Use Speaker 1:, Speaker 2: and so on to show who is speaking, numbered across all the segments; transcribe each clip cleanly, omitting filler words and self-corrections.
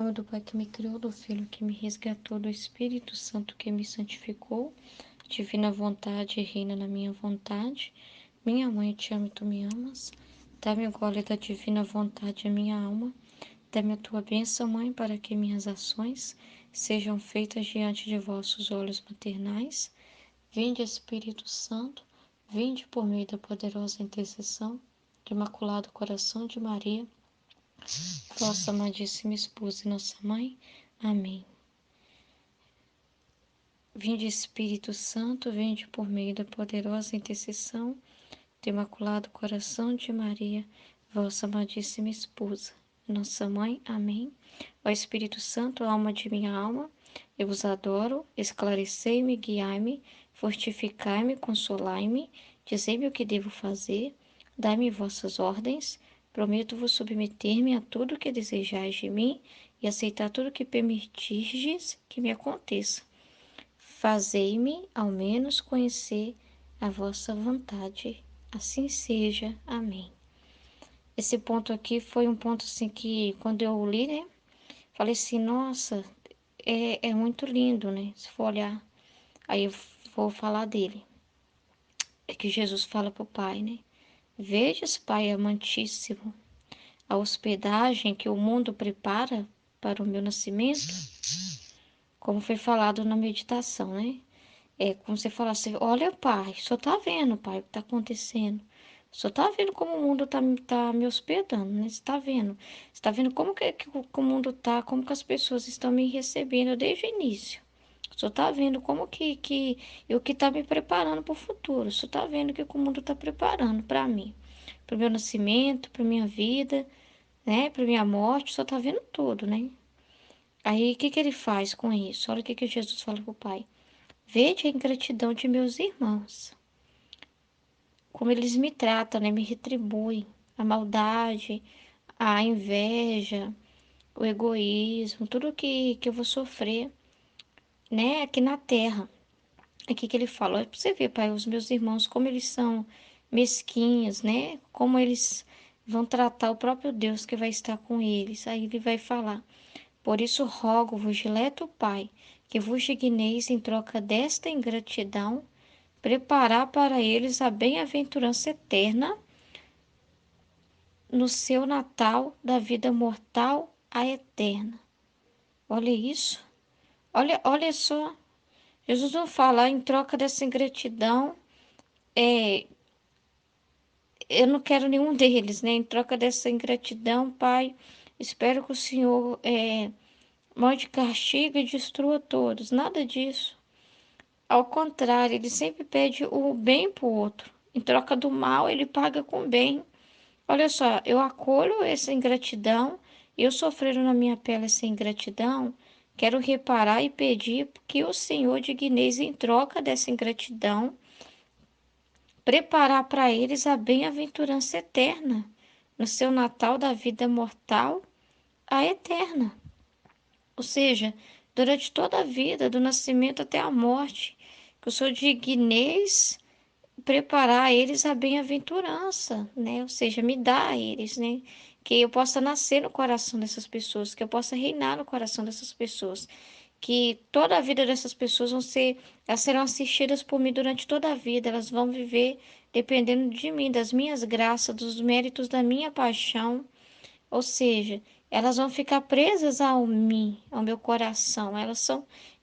Speaker 1: Do Pai que me criou, do Filho que me resgatou, do Espírito Santo que me santificou, divina vontade reina na minha vontade. Minha mãe, eu te amo e tu me amas. Dá-me o gole da divina vontade a minha alma. Dá-me a tua bênção, Mãe, para que minhas ações sejam feitas diante de vossos olhos maternais. Vinde, Espírito Santo, vinde por meio da poderosa intercessão do Imaculado Coração de Maria, vossa amadíssima esposa e nossa mãe. Amém. Vinde, Espírito Santo, vinde por meio da poderosa intercessão do Imaculado Coração de Maria, vossa amadíssima esposa, nossa mãe. Amém. Ó Espírito Santo, alma de minha alma, eu vos adoro, esclarecei-me, guiai-me, fortificai-me, consolai-me, dizei-me o que devo fazer, dai-me vossas ordens, prometo-vos submeter-me a tudo o que desejais de mim e aceitar tudo o que permitirdes que me aconteça. Fazei-me, ao menos, conhecer a vossa vontade. Assim seja. Amém. Esse ponto aqui foi um ponto assim que, quando eu li, né? Falei assim, nossa, é muito lindo, né? Se for olhar, aí eu vou falar dele. É que Jesus fala pro Pai, né? Vejas, Pai amantíssimo, a hospedagem que o mundo prepara para o meu nascimento, como foi falado na meditação, né? É como você falasse, olha, pai, o senhor tá vendo, pai, o que tá acontecendo. O senhor tá vendo como o mundo tá me hospedando, né? Você tá vendo? Você tá vendo como que o mundo tá, como que as pessoas estão me recebendo desde o início. O senhor tá vendo como e o que tá me preparando para o futuro. O senhor tá vendo o que o mundo tá preparando para mim, para o meu nascimento, para minha vida, né? Para minha morte. O senhor tá vendo tudo, né? Aí, o que que ele faz com isso? Olha o que que Jesus fala pro pai. Vede a ingratidão de meus irmãos, como eles me tratam, né? Me retribuem. A maldade, a inveja, o egoísmo, tudo que eu vou sofrer, né? Aqui na terra. Aqui que ele fala, olha pra você ver, pai, os meus irmãos, como eles são mesquinhos, né? Como eles vão tratar o próprio Deus que vai estar com eles. Aí ele vai falar, por isso rogo-vos, dileto Pai, que vos digneis em troca desta ingratidão, preparar para eles a bem-aventurança eterna no seu Natal da vida mortal à eterna. Olha isso. Olha só. Jesus não fala em troca dessa ingratidão, é, eu não quero nenhum deles, né? Em troca dessa ingratidão, Pai, espero que o Senhor mande castigo e destrua todos. Nada disso. Ao contrário, ele sempre pede o bem para o outro. Em troca do mal, ele paga com bem. Olha só, eu acolho essa ingratidão, eu sofrendo na minha pele essa ingratidão, quero reparar e pedir que o Senhor digneis em troca dessa ingratidão, preparar para eles a bem-aventurança eterna, no seu Natal da vida mortal, a eterna. Ou seja, durante toda a vida, do nascimento até a morte, que o Senhor digneis preparar a eles a bem-aventurança, né? Ou seja, me dá a eles, né? Que eu possa nascer no coração dessas pessoas, que eu possa reinar no coração dessas pessoas, que toda a vida dessas pessoas elas serão assistidas por mim durante toda a vida, elas vão viver dependendo de mim, das minhas graças, dos méritos da minha paixão, ou seja, elas vão ficar presas ao mim, ao meu coração.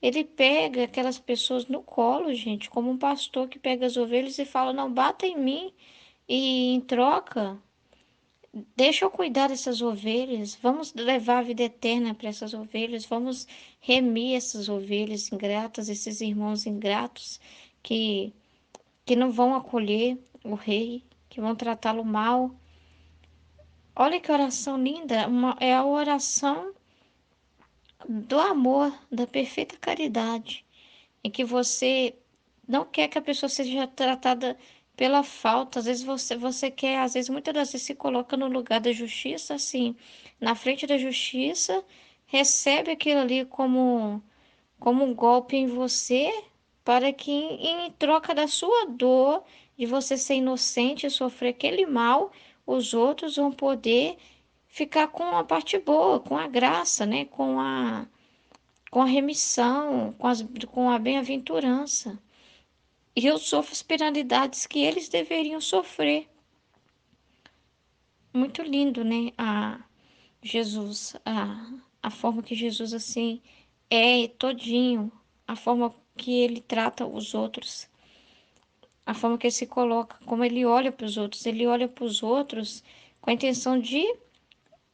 Speaker 1: Ele pega aquelas pessoas no colo, gente, como um pastor que pega as ovelhas e fala: "Não bata em mim e em troca, deixa eu cuidar dessas ovelhas. Vamos levar a vida eterna para essas ovelhas. Vamos remir essas ovelhas ingratas, esses irmãos ingratos que que não vão acolher o rei, que vão tratá-lo mal." Olha que oração linda, é a oração do amor, da perfeita caridade, em que você não quer que a pessoa seja tratada pela falta. Às vezes você quer, às vezes, muitas das vezes se coloca no lugar da justiça, assim, na frente da justiça, recebe aquilo ali como um golpe em você, para que em troca da sua dor, de você ser inocente e sofrer aquele mal, os outros vão poder ficar com a parte boa, com a graça, né? Com a remissão, com a bem-aventurança. E eu sofro as penalidades que eles deveriam sofrer. Muito lindo, né? Jesus, a forma que Jesus, assim, é todinho, a forma que ele trata os outros, a forma que ele se coloca, como ele olha para os outros. Ele olha para os outros com a intenção de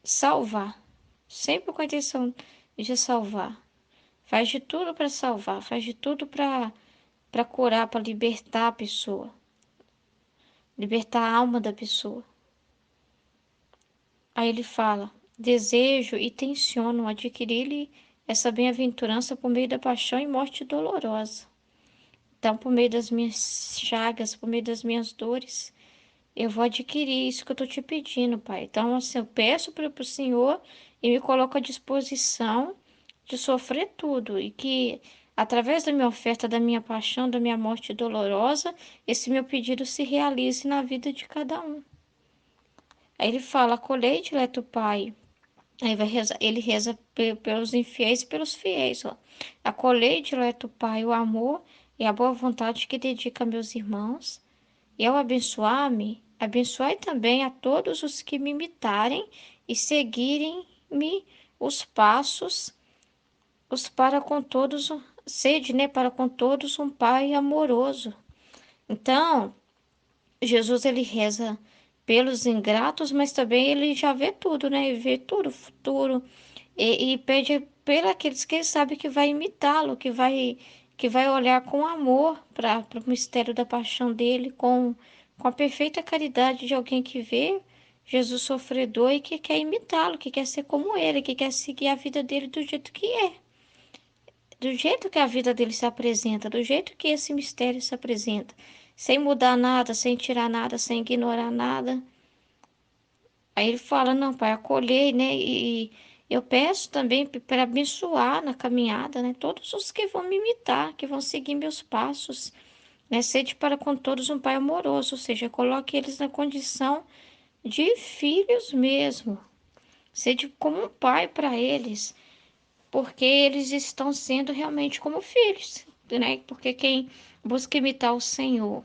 Speaker 1: salvar, sempre com a intenção de salvar. Faz de tudo para salvar, faz de tudo para curar, para libertar a pessoa, libertar a alma da pessoa. Aí ele fala: desejo e tenciono adquirir-lhe essa bem-aventurança por meio da paixão e morte dolorosa. Então, por meio das minhas chagas, por meio das minhas dores, eu vou adquirir isso que eu estou te pedindo, Pai. Então, assim, eu peço para o Senhor e me coloco à disposição de sofrer tudo e que, através da minha oferta, da minha paixão, da minha morte dolorosa, esse meu pedido se realize na vida de cada um. Aí ele fala: acolhei dileto Pai. Aí vai rezar, ele reza pelos infiéis e pelos fiéis, ó. Acolhei dileto Pai o amor e a boa vontade que dedica a meus irmãos, e ao abençoar-me, abençoai também a todos os que me imitarem e seguirem-me os passos, os para com todos, sede, né, para com todos um Pai amoroso. Então, Jesus ele reza pelos ingratos, mas também ele já vê tudo, né? Ele vê tudo, o futuro, e pede por aqueles que ele sabe que vai imitá-lo, que vai olhar com amor para o mistério da paixão dele, com a perfeita caridade de alguém que vê Jesus sofredor e que quer imitá-lo, que quer ser como ele, que quer seguir a vida dele do jeito que é, do jeito que a vida dele se apresenta, do jeito que esse mistério se apresenta, sem mudar nada, sem tirar nada, sem ignorar nada. Aí ele fala: não, Pai, acolhei, né? E eu peço também para abençoar na caminhada, né? Todos os que vão me imitar, que vão seguir meus passos, né? Sede para com todos um Pai amoroso, ou seja, coloque eles na condição de filhos mesmo. Sede como um pai para eles, porque eles estão sendo realmente como filhos, né? Porque quem busca imitar o Senhor,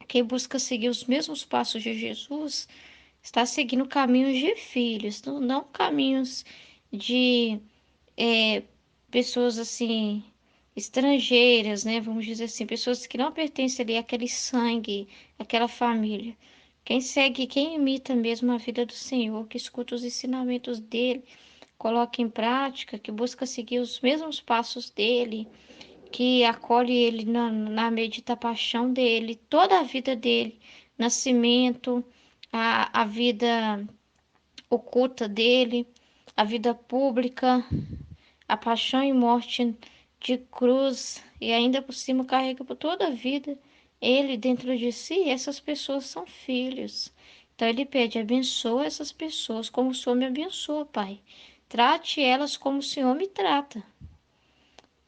Speaker 1: quem busca seguir os mesmos passos de Jesus, está seguindo caminhos de filhos, não caminhos de pessoas assim, estrangeiras, né? Vamos dizer assim, pessoas que não pertencem ali àquele sangue, àquela família. Quem segue, quem imita mesmo a vida do Senhor, que escuta os ensinamentos dele, coloca em prática, que busca seguir os mesmos passos dele, que acolhe ele na medita paixão dele, toda a vida dele, nascimento, a vida oculta dele, a vida pública, a paixão e morte de cruz, e ainda por cima carrega por toda a vida ele dentro de si. Essas pessoas são filhos. Então ele pede: abençoa essas pessoas como o Senhor me abençoa, Pai. Trate elas como o Senhor me trata,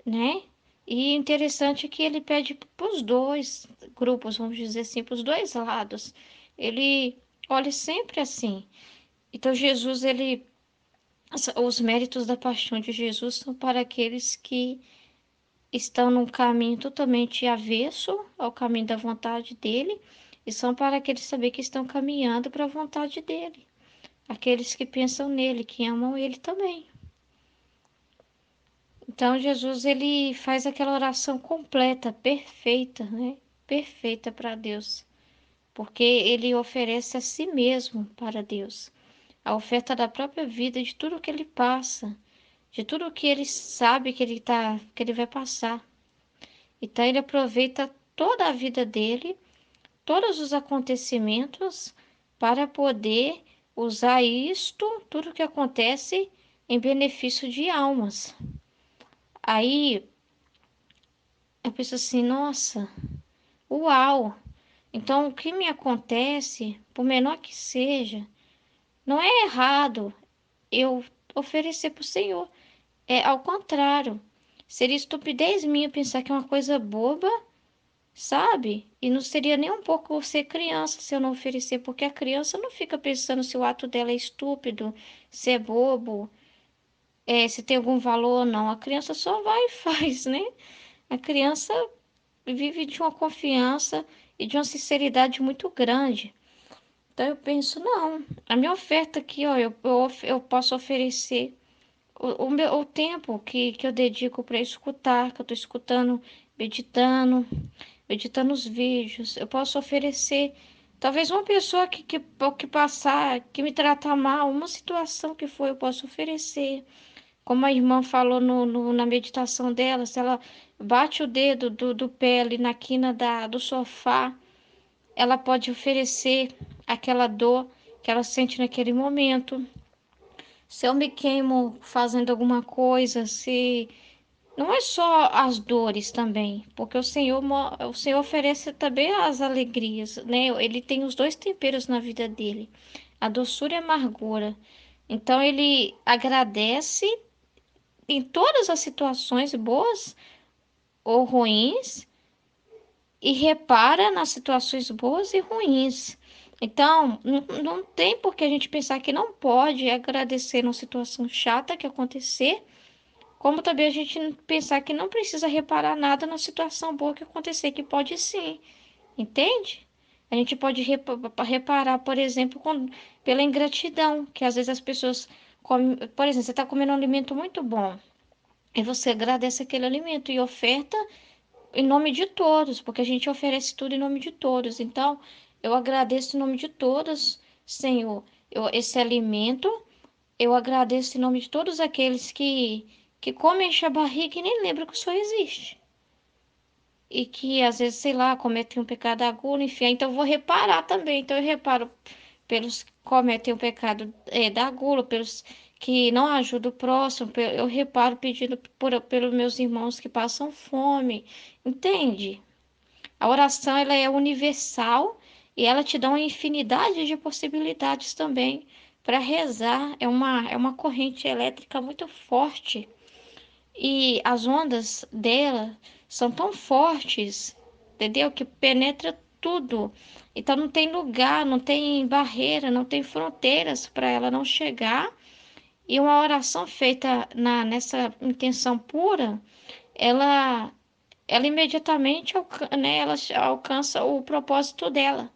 Speaker 1: né? E interessante é que ele pede para os dois grupos, vamos dizer assim, para os dois lados. Ele olha sempre assim. Então Jesus, ele, os méritos da paixão de Jesus são para aqueles que estão num caminho totalmente avesso ao caminho da vontade dele, e são para aqueles saber que estão caminhando para a vontade dele, aqueles que pensam nele, que amam ele também. Então Jesus ele faz aquela oração completa, perfeita, né? Perfeita para Deus, porque ele oferece a si mesmo para Deus, a oferta da própria vida, de tudo que ele passa, de tudo que ele sabe que ele vai passar. Então ele aproveita toda a vida dele, todos os acontecimentos, para poder usar isto, tudo que acontece, em benefício de almas. Aí eu penso assim: nossa, uau! Então o que me acontece, por menor que seja, não é errado eu oferecer para o Senhor. É ao contrário. Seria estupidez minha pensar que é uma coisa boba sabe? E não seria nem um pouco ser criança se eu não oferecer, porque a criança não fica pensando se o ato dela é estúpido, se é bobo, se tem algum valor ou não. A criança só vai e faz, né? A criança vive de uma confiança e de uma sinceridade muito grande. Então eu penso, não, a minha oferta aqui, ó, eu posso oferecer o tempo que eu dedico para escutar, que eu estou escutando, meditando, meditando os vídeos. Eu posso oferecer, talvez uma pessoa que passar, que me tratar mal, uma situação que for, eu posso oferecer. Como a irmã falou na meditação dela, se ela bate o dedo do pé ali na quina do sofá, ela pode oferecer aquela dor que ela sente naquele momento. Se eu me queimo fazendo alguma coisa, se não é só as dores também, porque o Senhor oferece também as alegrias, né? Ele tem os dois temperos na vida dele, a doçura e a amargura. Então ele agradece em todas as situações boas ou ruins e repara nas situações boas e ruins. Então, não tem por que a gente pensar que não pode agradecer numa situação chata que acontecer, como também a gente pensar que não precisa reparar nada na situação boa que acontecer, que pode sim, entende? A gente pode reparar, por exemplo, pela ingratidão, que às vezes as pessoas comem, por exemplo, você está comendo um alimento muito bom, e você agradece aquele alimento e oferta em nome de todos, porque a gente oferece tudo em nome de todos. Então, eu agradeço em nome de todos, Senhor, esse alimento. Eu agradeço em nome de todos aqueles que comem enche a barriga e nem lembram que o Senhor existe. E que às vezes, sei lá, cometem um pecado da gula, enfim. Então, eu vou reparar também. Então, eu reparo pelos que cometem o pecado da gula, pelos que não ajudam o próximo. Eu reparo pedindo pelos meus irmãos que passam fome. Entende? A oração ela é universal e ela te dá uma infinidade de possibilidades também para rezar. É uma corrente elétrica muito forte e as ondas dela são tão fortes, entendeu? Que penetra tudo. Então não tem lugar, não tem barreira, não tem fronteiras para ela não chegar. E uma oração feita nessa intenção pura, ela ela imediatamente né, ela alcança o propósito dela.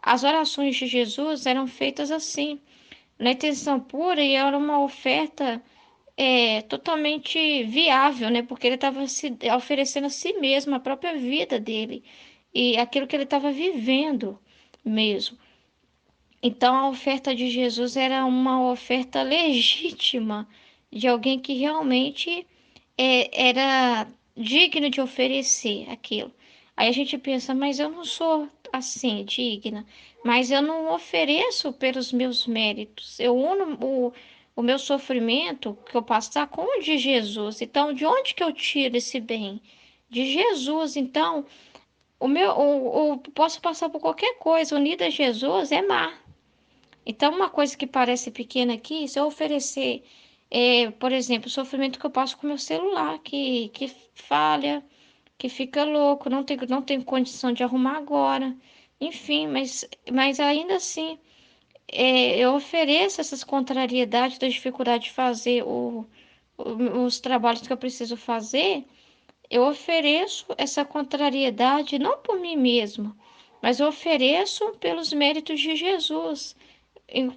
Speaker 1: As orações de Jesus eram feitas assim, na intenção pura, e era uma oferta totalmente viável, né? Porque ele estava se oferecendo a si mesmo, a própria vida dele, e aquilo que ele estava vivendo mesmo. Então, a oferta de Jesus era uma oferta legítima de alguém que realmente era digno de oferecer aquilo. Aí a gente pensa, mas eu não sou assim digna, mas eu não ofereço pelos meus méritos. Eu uno o meu sofrimento que eu passar com o de Jesus. Então, de onde que eu tiro esse bem? De Jesus. Então, posso passar por qualquer coisa unida a Jesus é mar. Então, uma coisa que parece pequena aqui, se eu oferecer, por exemplo, o sofrimento que eu passo com o meu celular, que falha, que fica louco, não tenho condição de arrumar agora, enfim, mas ainda assim, eu ofereço essas contrariedades da dificuldade de fazer os trabalhos que eu preciso fazer, eu ofereço essa contrariedade não por mim mesma, mas eu ofereço pelos méritos de Jesus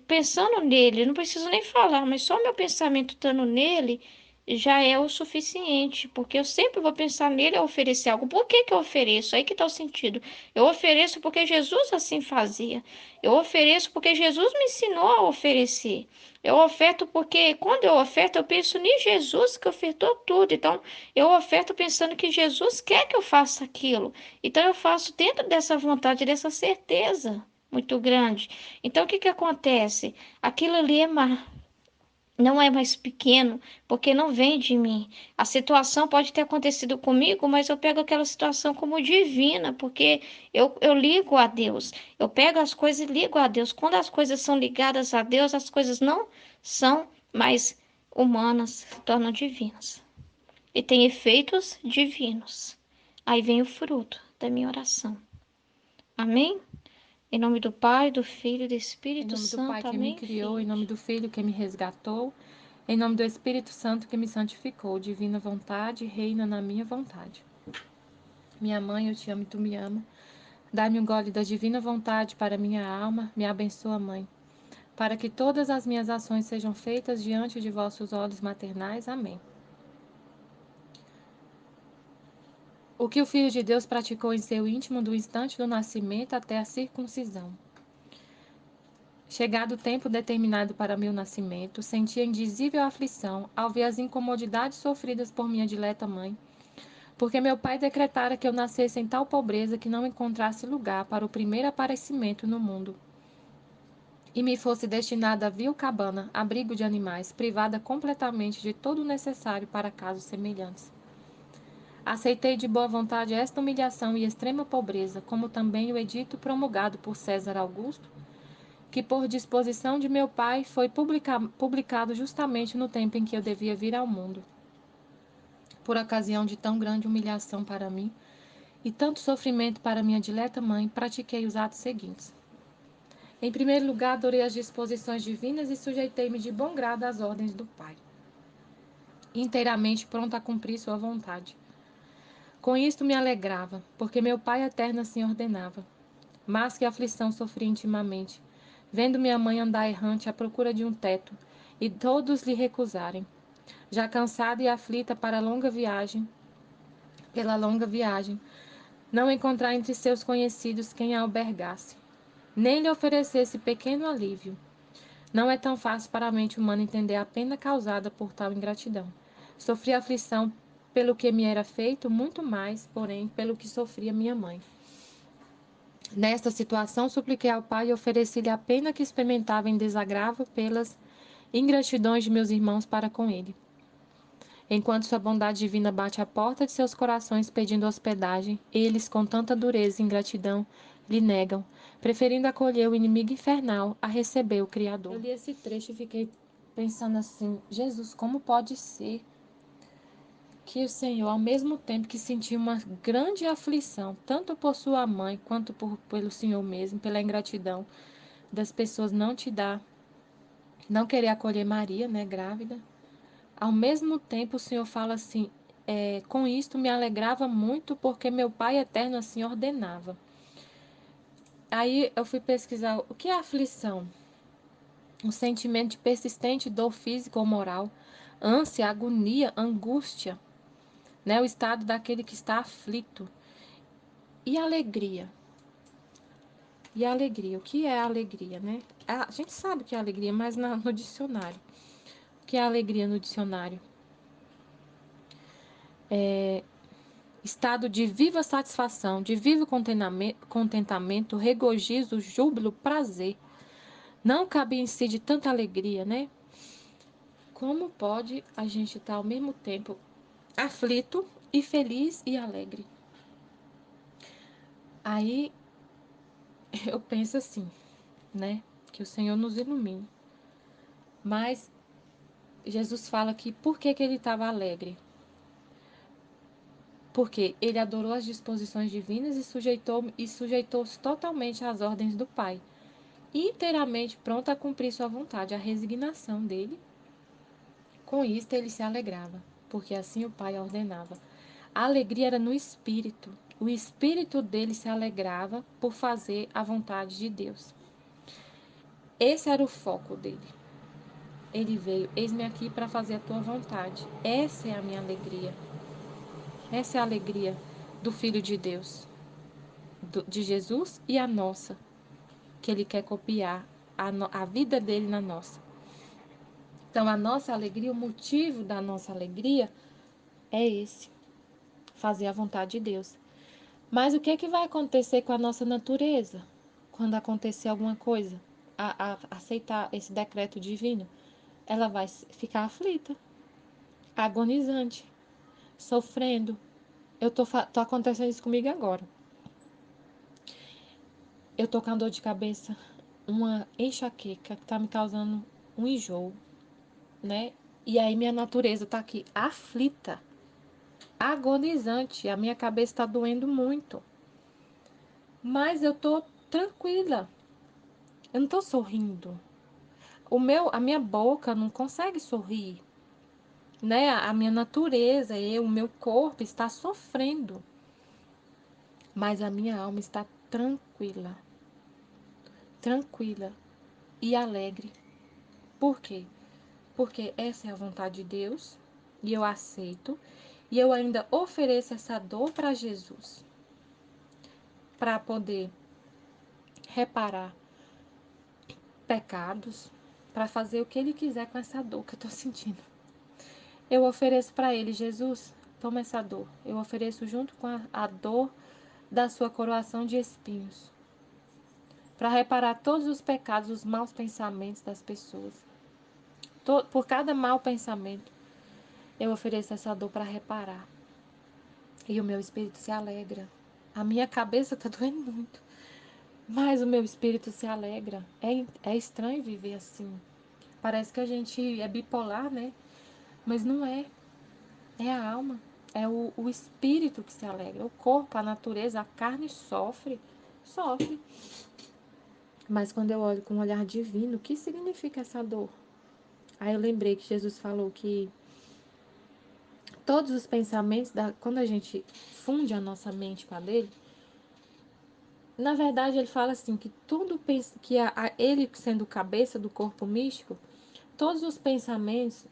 Speaker 1: pensando nele, não preciso nem falar, mas só meu pensamento estando nele já é o suficiente, porque eu sempre vou pensar nele a oferecer algo. Por que que eu ofereço? Aí que está o sentido. Eu ofereço porque Jesus assim fazia. Eu ofereço porque Jesus me ensinou a oferecer. Eu oferto porque quando eu oferto, eu penso em Jesus que ofertou tudo. Então, eu oferto pensando que Jesus quer que eu faça aquilo. Então, eu faço dentro dessa vontade, dessa certeza muito grande. Então, o que que acontece? Aquilo ali não é mais pequeno, porque não vem de mim. A situação pode ter acontecido comigo, mas eu pego aquela situação como divina, porque eu ligo a Deus. Eu pego as coisas e ligo a Deus. Quando as coisas são ligadas a Deus, as coisas não são mais humanas, se tornam divinas. E tem efeitos divinos. Aí vem o fruto, da minha oração. Amém? Em nome do Pai, do Filho e do
Speaker 2: Em
Speaker 1: Espírito
Speaker 2: nome do Pai
Speaker 1: Santo.
Speaker 2: que me
Speaker 1: Amém,
Speaker 2: criou, em
Speaker 1: filhos?
Speaker 2: nome do Filho que me resgatou, em nome do Espírito Santo que me santificou, divina vontade, reina na minha vontade. Minha mãe, eu te amo e tu me ama. Dá-me um gole da divina vontade para minha alma, me abençoa, Mãe, para que todas as minhas ações sejam feitas diante de vossos olhos maternais. Amém. O que o Filho de Deus praticou em seu íntimo do instante do nascimento até a circuncisão. Chegado o tempo determinado para meu nascimento, senti a indizível aflição ao ver as incomodidades sofridas por minha dileta mãe, porque meu pai decretara que eu nascesse em tal pobreza que não encontrasse lugar para o primeiro aparecimento no mundo, e me fosse destinada a vil cabana, abrigo de animais, privada completamente de todo o necessário para casos semelhantes. Aceitei de boa vontade esta humilhação e extrema pobreza, como também o edito promulgado por César Augusto, que por disposição de meu pai foi publicado justamente no tempo em que eu devia vir ao mundo. Por ocasião de tão grande humilhação para mim e tanto sofrimento para minha dileta mãe, pratiquei os atos seguintes. Em primeiro lugar, adorei as disposições divinas e sujeitei-me de bom grado às ordens do Pai, inteiramente pronto a cumprir sua vontade. Com isto me alegrava, porque meu Pai eterno assim ordenava. Mas que aflição sofri intimamente, vendo minha mãe andar errante à procura de um teto, e todos lhe recusarem. Já cansada e aflita pela longa viagem, não encontrar entre seus conhecidos quem a albergasse, nem lhe oferecesse pequeno alívio. Não é tão fácil para a mente humana entender a pena causada por tal ingratidão. Sofri aflição pelo que me era feito, muito mais, porém, pelo que sofria minha mãe. Nesta situação, supliquei ao Pai e ofereci-lhe a pena que experimentava em desagravo pelas ingratidões de meus irmãos para com ele. Enquanto sua bondade divina bate à porta de seus corações pedindo hospedagem, eles, com tanta dureza e ingratidão, lhe negam, preferindo acolher o inimigo infernal a receber o Criador. Eu li esse trecho e fiquei pensando assim, Jesus, como pode ser que o Senhor, ao mesmo tempo que sentiu uma grande aflição, tanto por sua mãe quanto pelo Senhor mesmo, pela ingratidão das pessoas não querer acolher Maria, né, grávida, ao mesmo tempo o Senhor fala assim, com isto me alegrava muito porque meu Pai eterno assim ordenava. Aí eu fui pesquisar o que é aflição. Um sentimento de persistente dor física ou moral, ânsia, agonia, angústia, né? O estado daquele que está aflito. E alegria? E alegria? O que é alegria, né? A gente sabe o que é alegria, mas no dicionário. O que é alegria no dicionário? Estado de viva satisfação, de vivo contentamento, regozijo, júbilo, prazer. Não cabe em si de tanta alegria, né? Como pode a gente estar ao mesmo tempo aflito e feliz e alegre? Aí eu penso assim, né? Que o Senhor nos ilumine. Mas Jesus fala que por que ele estava alegre? Porque ele adorou as disposições divinas e sujeitou-se totalmente às ordens do Pai, inteiramente pronto a cumprir sua vontade, a resignação dele. Com isto ele se alegrava, porque assim o Pai ordenava. A alegria era no espírito. O espírito dele se alegrava por fazer a vontade de Deus. Esse era o foco dele. Ele veio, eis-me aqui para fazer a tua vontade. Essa é a minha alegria. Essa é a alegria do Filho de Deus, de Jesus e a nossa, que ele quer copiar a vida dele na nossa. Então, a nossa alegria, o motivo da nossa alegria é esse, fazer a vontade de Deus. Mas o que é que vai acontecer com a nossa natureza quando acontecer alguma coisa? Aceitar esse decreto divino? Ela vai ficar aflita, agonizante, sofrendo. Tô acontecendo isso comigo agora. Eu tô com dor de cabeça, uma enxaqueca que tá me causando um enjoo, né? E aí minha natureza tá aqui aflita, agonizante, a minha cabeça tá doendo muito. Mas eu tô tranquila. Eu não tô sorrindo. A minha boca não consegue sorrir, né? A minha natureza, o meu corpo está sofrendo, mas a minha alma está tranquila, tranquila e alegre. Por quê? Porque essa é a vontade de Deus e eu aceito, e eu ainda ofereço essa dor para Jesus, para poder reparar pecados, para fazer o que ele quiser com essa dor que eu estou sentindo. Eu ofereço para ele: Jesus, toma essa dor. Eu ofereço junto com a dor da sua coroação de espinhos, para reparar todos os pecados, os maus pensamentos das pessoas. Por cada mau pensamento, eu ofereço essa dor para reparar. E o meu espírito se alegra. A minha cabeça está doendo muito, mas o meu espírito se alegra. É estranho viver assim. Parece que a gente é bipolar, né? Mas não é. É a alma. É o espírito que se alegra. O corpo, a natureza, a carne sofre. Sofre. Mas quando eu olho com um olhar divino, o que significa essa dor? Aí eu lembrei que Jesus falou que todos os pensamentos, quando a gente funde a nossa mente com a dele, na verdade ele fala assim, que tudo que ele sendo cabeça do corpo místico, todos os pensamentos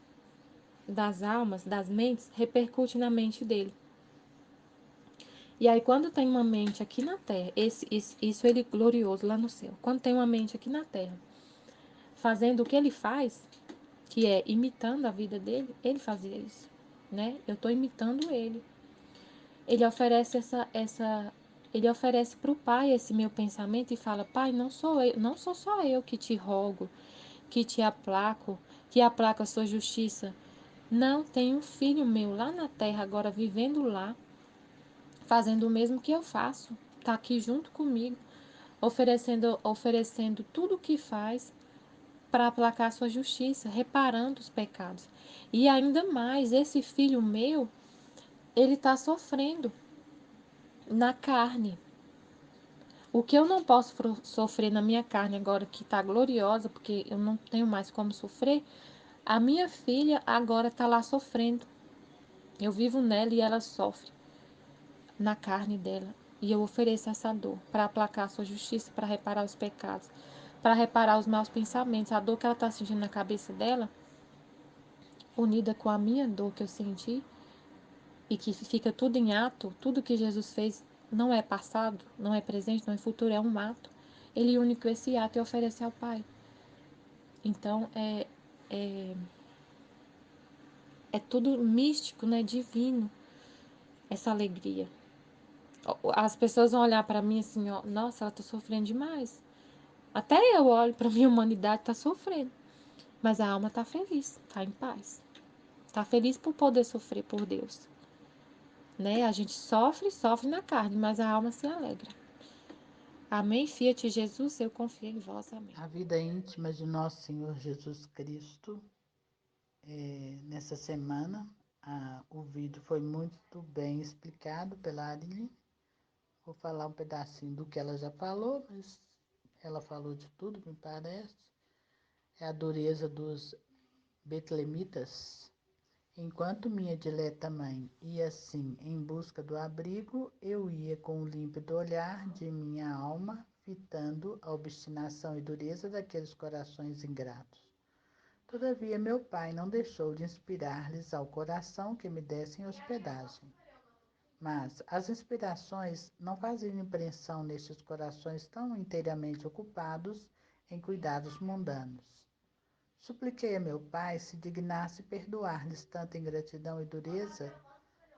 Speaker 2: das almas, das mentes, repercutem na mente dele. E aí, quando tem uma mente aqui na Terra, isso ele glorioso lá no céu. Quando tem uma mente aqui na Terra, fazendo o que ele faz, que é imitando a vida dele, ele fazia isso, né? Eu estou imitando ele. Ele oferece ele oferece para o Pai esse meu pensamento e fala: Pai, não sou só eu que te rogo, que te aplaco, que aplaco a sua justiça. Não, tem um filho meu lá na Terra agora vivendo lá, fazendo o mesmo que eu faço. Está aqui junto comigo, oferecendo tudo o que faz para aplacar a sua justiça, reparando os pecados. E ainda mais, esse filho meu, ele está sofrendo na carne. O que eu não posso sofrer na minha carne agora que está gloriosa, porque eu não tenho mais como sofrer, a minha filha agora está lá sofrendo. Eu vivo nela e ela sofre na carne dela. E eu ofereço essa dor para aplacar a sua justiça, para reparar os pecados, para reparar os maus pensamentos. A dor que ela está sentindo na cabeça dela, unida com a minha dor que eu senti, e que fica tudo em ato, tudo que Jesus fez não é passado, não é presente, não é futuro, é um ato. Ele une com esse ato e oferece ao Pai. Então, é tudo místico, né? Divino, essa alegria. As pessoas vão olhar para mim assim, ó, nossa, ela está sofrendo demais. Até eu olho para minha humanidade, está sofrendo. Mas a alma está feliz, está em paz. Está feliz por poder sofrer por Deus. Né? A gente sofre na carne, mas a alma se alegra. Amém. Fiat Jesus, eu confio em vós. Amém.
Speaker 3: A vida íntima de nosso Senhor Jesus Cristo. Nessa semana, o vídeo foi muito bem explicado pela Aline. Vou falar um pedacinho do que ela já falou, mas ela falou de tudo, me parece. É a dureza dos betlemitas. Enquanto minha dileta mãe ia assim em busca do abrigo, eu ia com o límpido olhar de minha alma, fitando a obstinação e dureza daqueles corações ingratos. Todavia meu pai não deixou de inspirar-lhes ao coração que me dessem hospedagem. Mas as inspirações não faziam impressão nestes corações tão inteiramente ocupados em cuidados mundanos. Supliquei a meu pai se dignasse perdoar-lhes tanta ingratidão e dureza,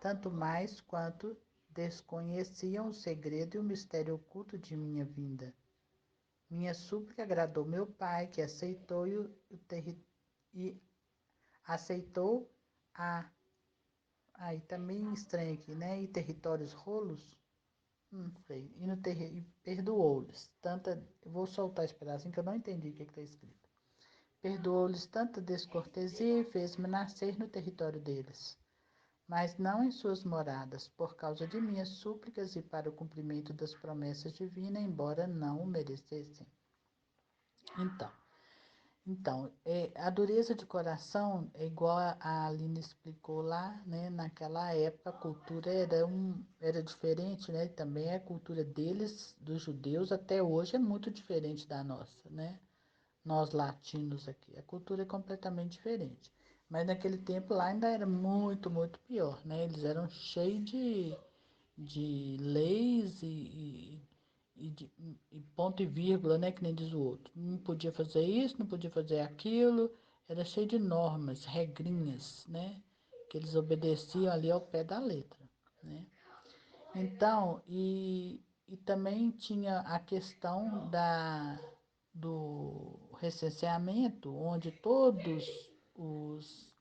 Speaker 3: tanto mais quanto desconheciam o segredo e o mistério oculto de minha vinda. Minha súplica agradou meu pai, que aceitou e aceitou a. Aí também estranho aqui, né? E territórios rolos? Não sei. E perdoou-lhes tanta. Eu vou soltar esse pedacinho que eu não entendi o que está escrito. Perdoou-lhes tanta descortesia e fez-me nascer no território deles. mas não em suas moradas, por causa de minhas súplicas e para o cumprimento das promessas divinas, embora não o merecessem. Então, a dureza de coração é igual a Aline explicou lá, né? Naquela época a cultura era diferente, né? Também a cultura deles, dos judeus, até hoje é muito diferente da nossa, né? Nós latinos aqui, a cultura é completamente diferente. Mas naquele tempo lá ainda era muito, muito pior, né? Eles eram cheios de leis e ponto e vírgula, né? Que nem diz o outro. Não podia fazer isso, não podia fazer aquilo. Era cheio de normas, regrinhas, né? Que eles obedeciam ali ao pé da letra, né? Então, e também tinha a questão do recenseamento, onde todos os,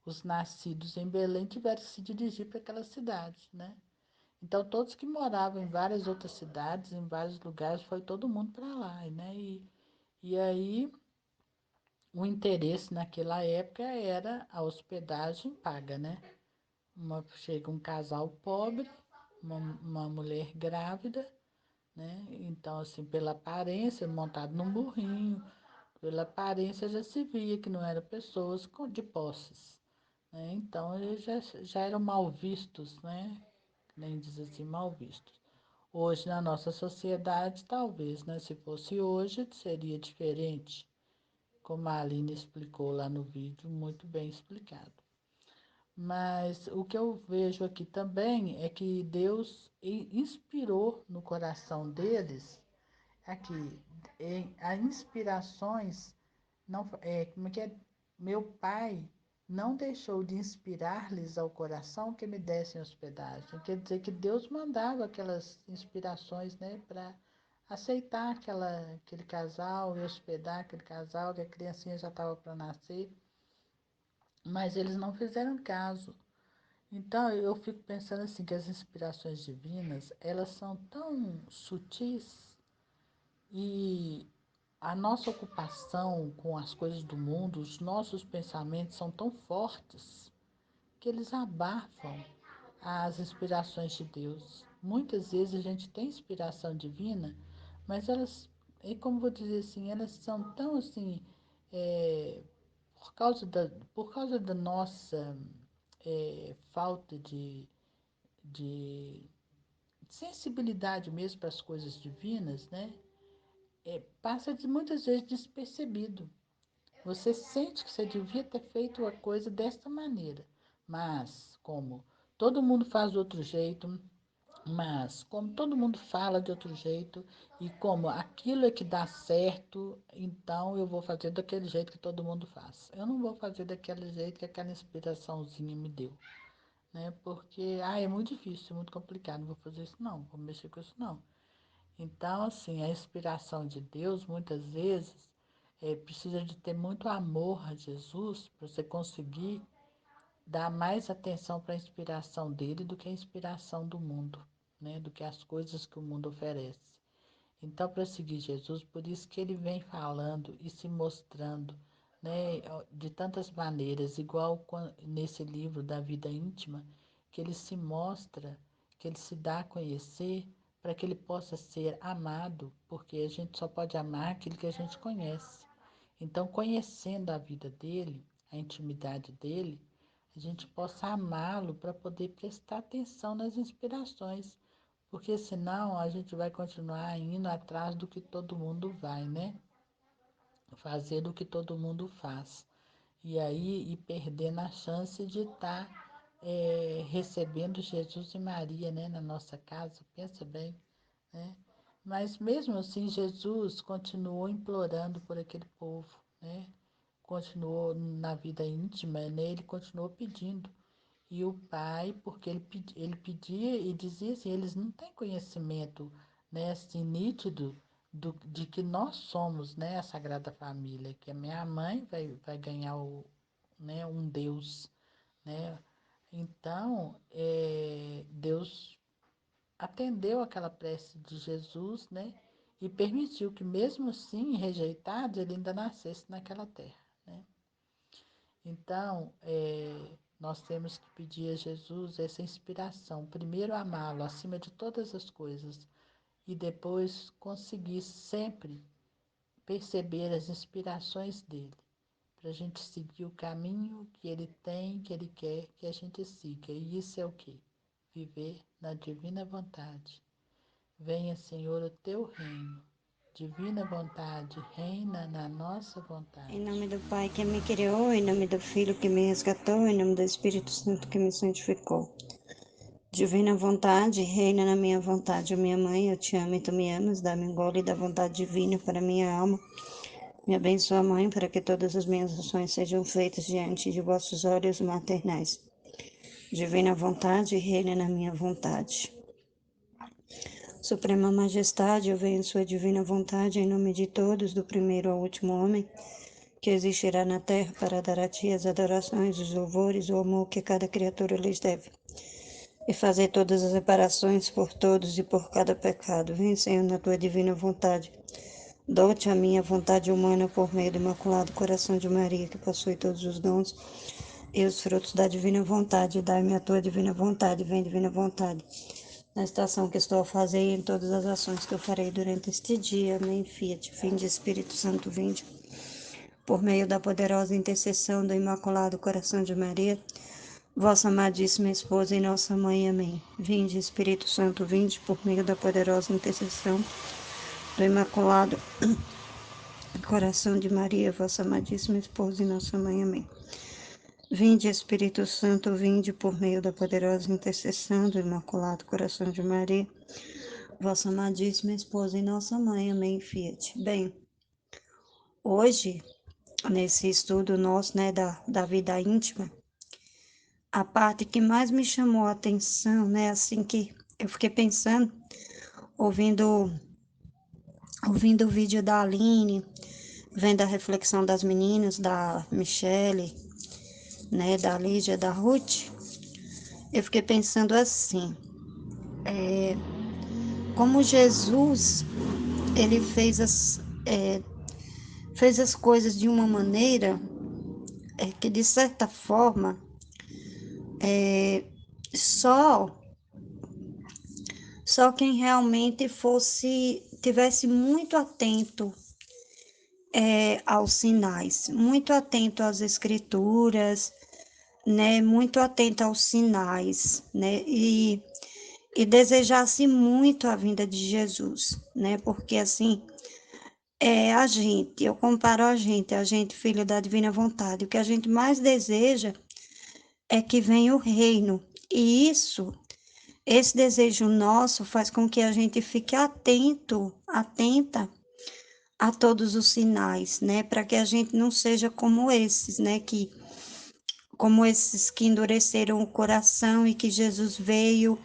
Speaker 3: os nascidos em Belém tiveram que se dirigir para aquela cidade, né? Então, todos que moravam em várias outras cidades, em vários lugares, foi todo mundo para lá, né? E aí, o interesse naquela época era a hospedagem paga, né? Chega um casal pobre, uma mulher grávida, né? Então, assim, pela aparência, montado num burrinho, pela aparência já se via que não eram pessoas de posses, né? Então, eles já eram mal vistos, né? Nem diz assim, mal vistos. Hoje, na nossa sociedade, talvez, né? Se fosse hoje, seria diferente, como a Aline explicou lá no vídeo, muito bem explicado. Mas o que eu vejo aqui também é que Deus inspirou no coração deles, aqui, as inspirações, não, como é que é? Meu pai não deixou de inspirar-lhes ao coração que me dessem hospedagem. Quer dizer que Deus mandava aquelas inspirações, né, para aceitar aquele casal e hospedar aquele casal, que a criancinha já estava para nascer, mas eles não fizeram caso. Então, eu fico pensando assim, que as inspirações divinas, elas são tão sutis e a nossa ocupação com as coisas do mundo, os nossos pensamentos são tão fortes que eles abafam as inspirações de Deus. Muitas vezes a gente tem inspiração divina, mas elas, e como vou dizer assim, elas são tão assim, é, por causa da nossa falta de sensibilidade mesmo para as coisas divinas, né? Passa muitas vezes despercebido. Você sente que você devia ter feito a coisa desta maneira, mas como todo mundo faz de outro jeito, mas como todo mundo fala de outro jeito e como aquilo é que dá certo, então eu vou fazer daquele jeito que todo mundo faz. Eu não vou fazer daquele jeito que aquela inspiraçãozinha me deu, né? Porque é muito difícil, é muito complicado, não vou fazer isso não, vou mexer com isso não. Então, assim, a inspiração de Deus, muitas vezes, precisa de ter muito amor a Jesus para você conseguir dar mais atenção para a inspiração dele do que a inspiração do mundo, né? Do que as coisas que o mundo oferece. Então, para seguir Jesus, por isso que ele vem falando e se mostrando, né, de tantas maneiras, igual nesse livro da vida íntima, que ele se mostra, que ele se dá a conhecer para que ele possa ser amado, porque a gente só pode amar aquilo que a gente conhece. Então, conhecendo a vida dele, a intimidade dele, a gente possa amá-lo para poder prestar atenção nas inspirações, porque senão a gente vai continuar indo atrás do que todo mundo vai, né? Fazer do que todo mundo faz. E aí ir perdendo a chance de estar recebendo Jesus e Maria, né, na nossa casa, pensa bem, né? Mas mesmo assim Jesus continuou implorando por aquele povo, né? Continuou na vida íntima, né? Ele continuou pedindo. E o pai, porque ele pedia e dizia assim, eles não têm conhecimento, né, assim, nítido de que nós somos, né, a Sagrada Família, que a minha mãe vai ganhar né, um Deus, né? Então, Deus atendeu aquela prece de Jesus, né, e permitiu que mesmo assim, rejeitado, ele ainda nascesse naquela terra, né? Então, Nós temos que pedir a Jesus essa inspiração. Primeiro, amá-lo acima de todas as coisas e depois conseguir sempre perceber as inspirações dele, para a gente seguir o caminho que ele tem, que ele quer que a gente siga. E isso é o quê? Viver na divina vontade. Venha, Senhor, o teu reino. Divina vontade, reina na nossa vontade.
Speaker 4: Em nome do Pai que me criou, em nome do Filho que me resgatou, em nome do Espírito Santo que me santificou. Divina vontade, reina na minha vontade. Minha mãe, eu te amo e tu me amas. Dá-me um gole da vontade divina para minha alma. Me abençoa, Mãe, para que todas as minhas ações sejam feitas diante de vossos olhos maternais. Divina vontade, reina na minha vontade. Suprema Majestade, eu venho em sua divina vontade, em nome de todos, do primeiro ao último homem, que existirá na terra, para dar a ti as adorações, os louvores, o amor que cada criatura lhes deve, e fazer todas as reparações por todos e por cada pecado. Vem, Senhor, na tua divina vontade. Dou-te a minha vontade humana por meio do Imaculado Coração de Maria, que possui todos os dons e os frutos da divina vontade. Dai-me a tua divina vontade, vem divina vontade. Na estação que estou a fazer e em todas as ações que eu farei durante este dia. Amém. Fiat. Vinde, Espírito Santo, vinde. Por meio da poderosa intercessão do Imaculado Coração de Maria, vossa amadíssima esposa e nossa mãe. Amém. Vinde, Espírito Santo, vinde. Por meio da poderosa intercessão do Imaculado Coração de Maria, vossa amadíssima esposa e nossa mãe. Amém. Vinde, Espírito Santo, vinde por meio da poderosa intercessão do Imaculado Coração de Maria, vossa amadíssima esposa e nossa mãe. Amém. Fiat. Bem, hoje, nesse estudo nosso, né, da vida íntima, a parte que mais me chamou a atenção, né, assim que eu fiquei pensando, ouvindo o vídeo da Aline, vendo a reflexão das meninas, da Michele, né, da Lígia, da Ruth, eu fiquei pensando assim, como Jesus, ele fez as coisas de uma maneira que, de certa forma, só quem realmente tivesse muito atento aos sinais, muito atento às escrituras, né, muito atento aos sinais, né, e desejasse muito a vinda de Jesus, né, porque assim, eu comparo a gente, filho da divina vontade, o que a gente mais deseja é que venha o reino, e esse desejo nosso faz com que a gente fique atenta a todos os sinais, né, para que a gente não seja como esses, né, como esses que endureceram o coração e que Jesus veio,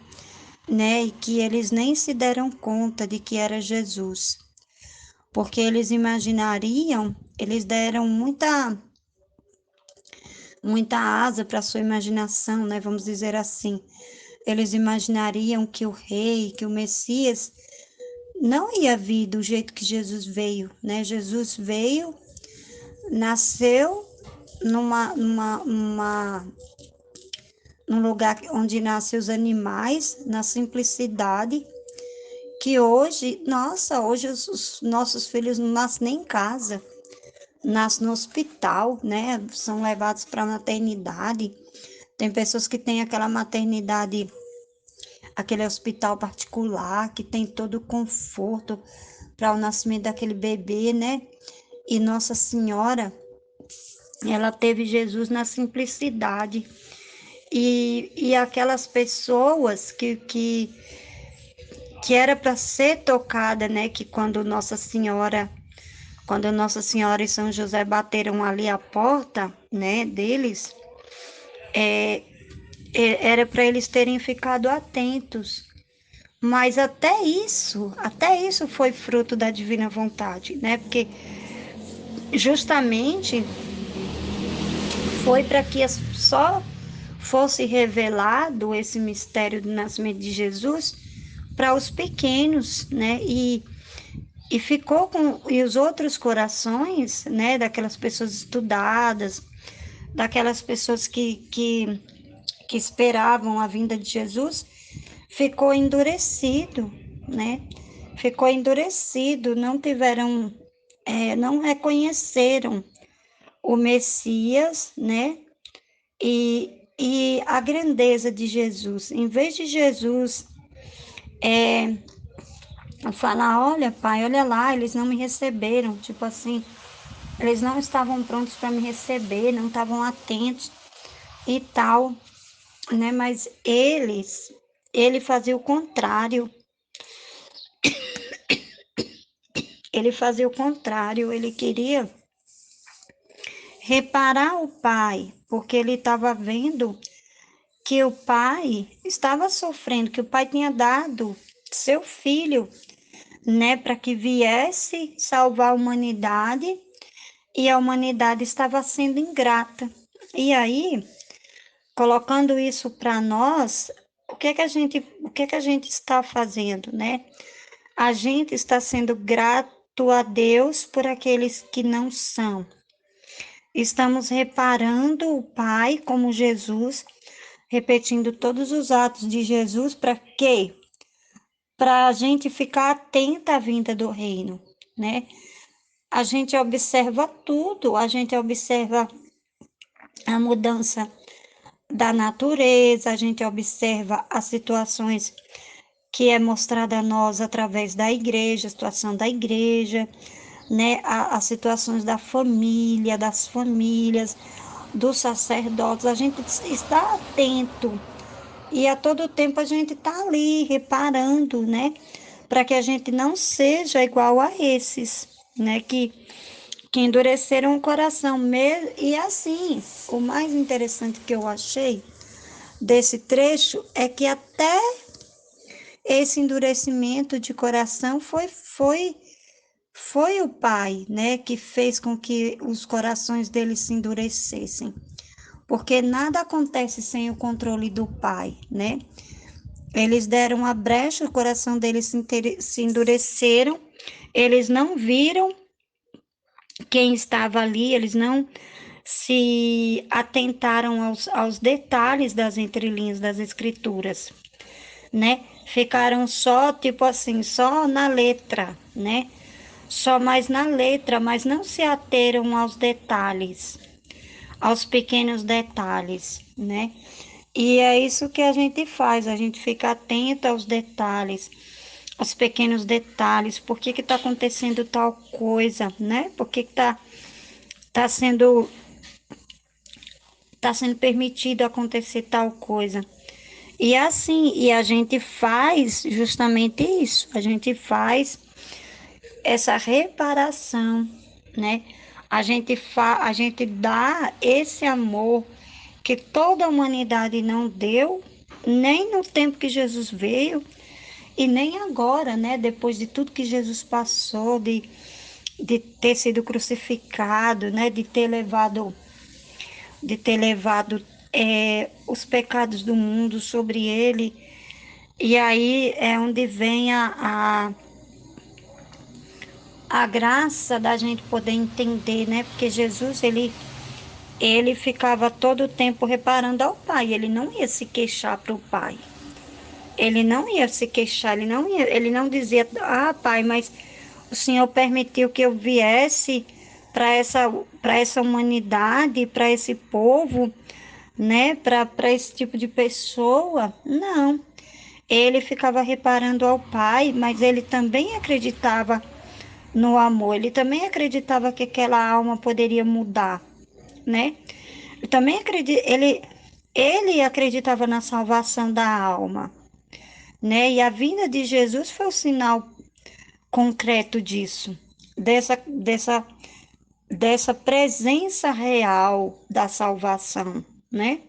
Speaker 4: né, e que eles nem se deram conta de que era Jesus, porque eles deram muita asa para sua imaginação, né, vamos dizer assim. Eles imaginariam que o rei, que o Messias não ia vir do jeito que Jesus veio, né? Jesus veio, nasceu num lugar onde nascem os animais, na simplicidade, que hoje os nossos filhos não nascem nem em casa, nascem no hospital, né? São levados para a maternidade. Tem pessoas que têm aquela maternidade, aquele hospital particular, que tem todo o conforto para o nascimento daquele bebê, né? E Nossa Senhora, ela teve Jesus na simplicidade. E aquelas pessoas que era para ser tocada, né? Que quando Nossa Senhora e São José bateram ali a porta, né, deles, era para eles terem ficado atentos. Mas até isso foi fruto da divina vontade, né? Porque justamente foi para que só fosse revelado esse mistério do nascimento de Jesus para os pequenos, né? E ficou e os outros corações, né, daquelas pessoas estudadas, daquelas pessoas que esperavam a vinda de Jesus, ficou endurecido, né? Ficou endurecido, não tiveram, não reconheceram o Messias, né? E a grandeza de Jesus. Em vez de Jesus falar, olha, pai, olha lá, eles não me receberam, tipo assim, eles não estavam prontos para me receber, não estavam atentos e tal, né? Mas ele fazia o contrário. Ele fazia o contrário, ele queria reparar o pai, porque ele estava vendo que o pai estava sofrendo, que o pai tinha dado seu filho, né, para que viesse salvar a humanidade, e a humanidade estava sendo ingrata. E aí, colocando isso para nós, o que é que a gente está fazendo, né? A gente está sendo grato a Deus por aqueles que não são. Estamos reparando o Pai como Jesus, repetindo todos os atos de Jesus, para quê? Para a gente ficar atenta à vinda do reino, né? A gente observa tudo, a gente observa a mudança da natureza, a gente observa as situações que é mostrada a nós através da igreja, a situação da igreja, né? As situações da família, das famílias, dos sacerdotes, a gente está atento e a todo tempo a gente está ali reparando, né? Para que a gente não seja igual a esses, né? Que endureceram o coração mesmo. E assim, o mais interessante que eu achei desse trecho é que até esse endurecimento de coração foi o Pai, né, que fez com que os corações deles se endurecessem. Porque nada acontece sem o controle do Pai, né? Eles deram a brecha, o coração deles se endureceram, eles não viram quem estava ali, eles não se atentaram aos detalhes das entrelinhas das escrituras, né? Ficaram só, tipo assim, só na letra, né? Só mais na letra, mas não se ateram aos detalhes, aos pequenos detalhes, né? E é isso que a gente faz, a gente fica atento aos detalhes, aos pequenos detalhes, por que que tá acontecendo tal coisa, né? Por que que tá sendo permitido acontecer tal coisa. E assim, e a gente faz justamente isso, a gente faz essa reparação, né? A gente dá esse amor que toda a humanidade não deu, nem no tempo que Jesus veio, e nem agora, né? Depois de tudo que Jesus passou, de ter sido crucificado, né? De ter levado os pecados do mundo sobre ele. E aí é onde vem a graça da gente poder entender, né? Porque Jesus, ele ficava todo o tempo reparando ao Pai, ele não ia se queixar para o Pai. Ele não ia se queixar, ele não dizia, ah, Pai, mas o Senhor permitiu que eu viesse para essa humanidade, para esse povo, né? Para esse tipo de pessoa. Não. Ele ficava reparando ao Pai, mas ele também acreditava no amor, ele também acreditava que aquela alma poderia mudar, né? Ele acreditava na salvação da alma, né? E a vinda de Jesus foi o sinal concreto disso, dessa presença real da salvação, né?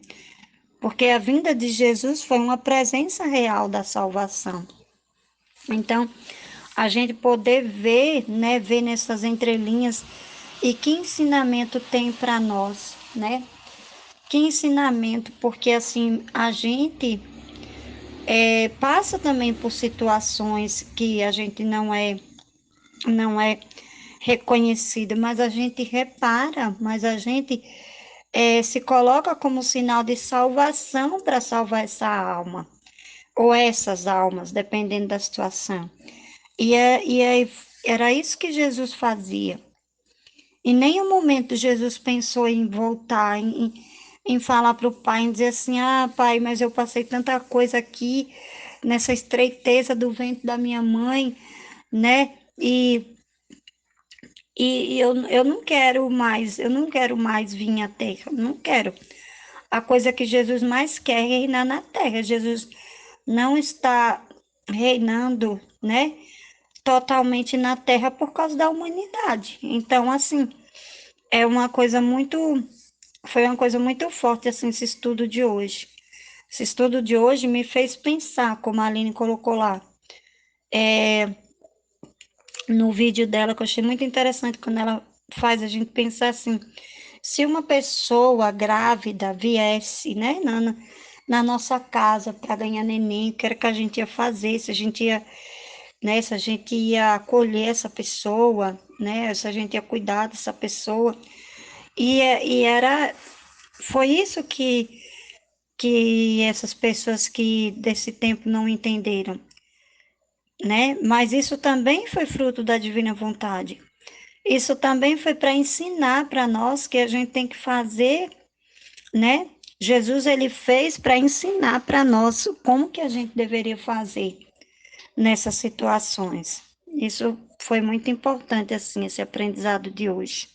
Speaker 4: Porque a vinda de Jesus foi uma presença real da salvação. Então, a gente poder ver, né, ver nessas entrelinhas e que ensinamento tem para nós, né? Que ensinamento, porque assim, a gente passa também por situações que a gente não é reconhecida, mas a gente repara, mas a gente se coloca como sinal de salvação para salvar essa alma, ou essas almas, dependendo da situação. Era isso que Jesus fazia. Em nenhum momento Jesus pensou em voltar, em falar para o pai, em dizer assim, ah, pai, mas eu passei tanta coisa aqui, nessa estreiteza do ventre da minha mãe, né? E eu não quero mais vir à terra, não quero. A coisa que Jesus mais quer é reinar na terra. Jesus não está reinando, né, totalmente na terra por causa da humanidade. Então, assim, é uma coisa muito, foi uma coisa muito forte, assim, esse estudo de hoje. Esse estudo de hoje me fez pensar, como a Aline colocou lá, no vídeo dela, que eu achei muito interessante quando ela faz a gente pensar assim, se uma pessoa grávida viesse, né, na nossa casa para ganhar neném, o que era que a gente ia fazer, se a gente ia, né, se a gente ia acolher essa pessoa, né, se a gente ia cuidar dessa pessoa, foi isso que essas pessoas que desse tempo não entenderam, né, mas isso também foi fruto da divina vontade. Isso também foi para ensinar para nós que a gente tem que fazer, né? Jesus ele fez para ensinar para nós como que a gente deveria fazer nessas situações. Isso foi muito importante assim esse aprendizado de hoje.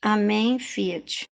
Speaker 4: Amém, Fiat.